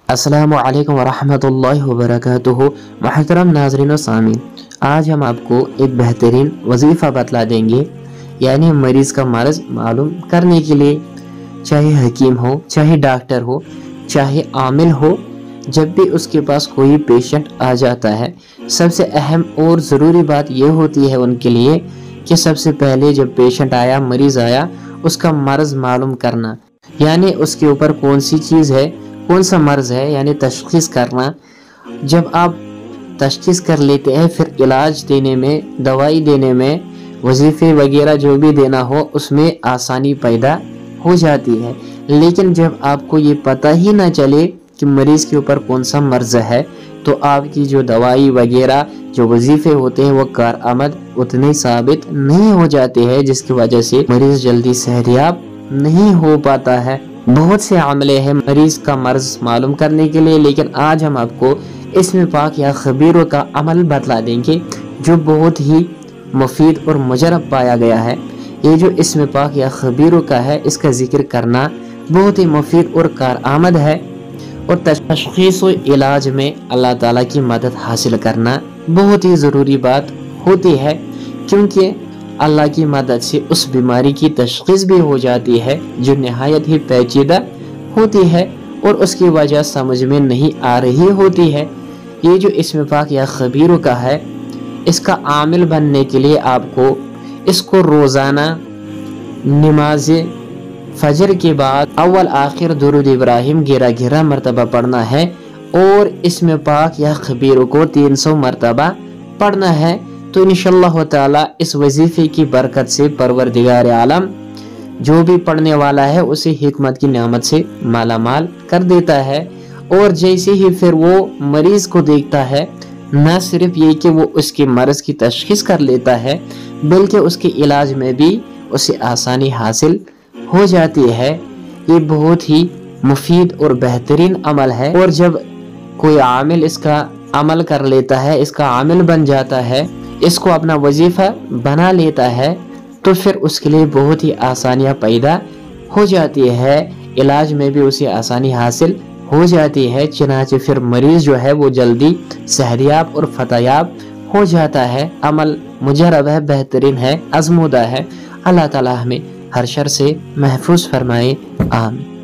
अस्सलामु अलैकुम वरहमतुल्लाहि वबरकातुहू। मुहतरम नाज़रीन व सामीन, आज हम आपको एक बेहतरीन वजीफ़ा बतला देंगे, यानी मरीज़ का मर्ज़ मालूम करने के लिए। चाहे हकीम हो, चाहे डॉक्टर हो, चाहे आमिल हो, जब भी उसके पास कोई पेशेंट आ जाता है, सबसे अहम और ज़रूरी बात यह होती है उनके लिए कि सबसे पहले जब पेशेंट आया, मरीज़ आया, उसका मर्ज़ मालूम करना, यानी उसके ऊपर कौन सी चीज़ है, कौन सा मर्ज़ है, यानी तशख़ीस करना। जब आप तशख़ीस कर लेते हैं, फिर इलाज देने में, दवाई देने में, वजीफ़े वगैरह जो भी देना हो, उसमें आसानी पैदा हो जाती है। लेकिन जब आपको ये पता ही ना चले कि मरीज़ के ऊपर कौन सा मर्ज़ है, तो आपकी जो दवाई वगैरह जो वजीफ़े होते हैं वो कारआमद उतने साबित नहीं हो जाते हैं, जिसकी वजह से मरीज़ जल्दी सेहतयाब नहीं हो पाता है। बहुत से अमले हैं मरीज़ का मर्ज़ मालूम करने के लिए, लेकिन आज हम आपको इस्म पाक या खबीरों का अमल बतला देंगे जो बहुत ही मुफीद और मुजरब पाया गया है। ये जो इस्म पाक या खबीरों का है, इसका जिक्र करना बहुत ही मुफीद और कारआमद है, और तशख़ीस व इलाज में अल्लाह ताला की मदद हासिल करना बहुत ही ज़रूरी बात होती है, क्योंकि अल्लाह की मदद से उस बीमारी की तशख़ीस भी हो जाती है जो नहायत ही पेचीदा होती है और उसकी वजह समझ में नहीं आ रही होती है। ये जो इस्म पाक या खबीरों का है, इसका आमिल बनने के लिए आपको इसको रोज़ाना नमाज फजर के बाद अव्वल आखिर दुरूद इब्राहिम 11 मरतबा पढ़ना है, और इस्म पाक या खबीरों को 300 मरतबा पढ़ना है। तो इंशाअल्लाह ताला इस वजीफे की बरकत से परवरदिगार आलम जो भी पढ़ने वाला है उसे हिकमत की नेमत से माला माल कर देता है। और जैसे ही फिर वो मरीज को देखता है, न सिर्फ ये कि वो उसके मर्ज की तशख़ीस कर लेता है, बल्कि उसके इलाज में भी उसे आसानी हासिल हो जाती है। ये बहुत ही मुफीद और बेहतरीन अमल है, और जब कोई आमिल इसका अमल कर लेता है, इसका आमिल बन जाता है, इसको अपना वजीफा बना लेता है, तो फिर उसके लिए बहुत ही आसानियाँ पैदा हो जाती है, इलाज में भी उसे आसानी हासिल हो जाती है। चनाचे फिर मरीज जो है वो जल्दी सेहतयाब और फतयाब हो जाता है। अमल मुजरब है, बेहतरीन है, आज़मूदा है। अल्लाह ताला हमें हर शर से महफूज फरमाए। आमीन।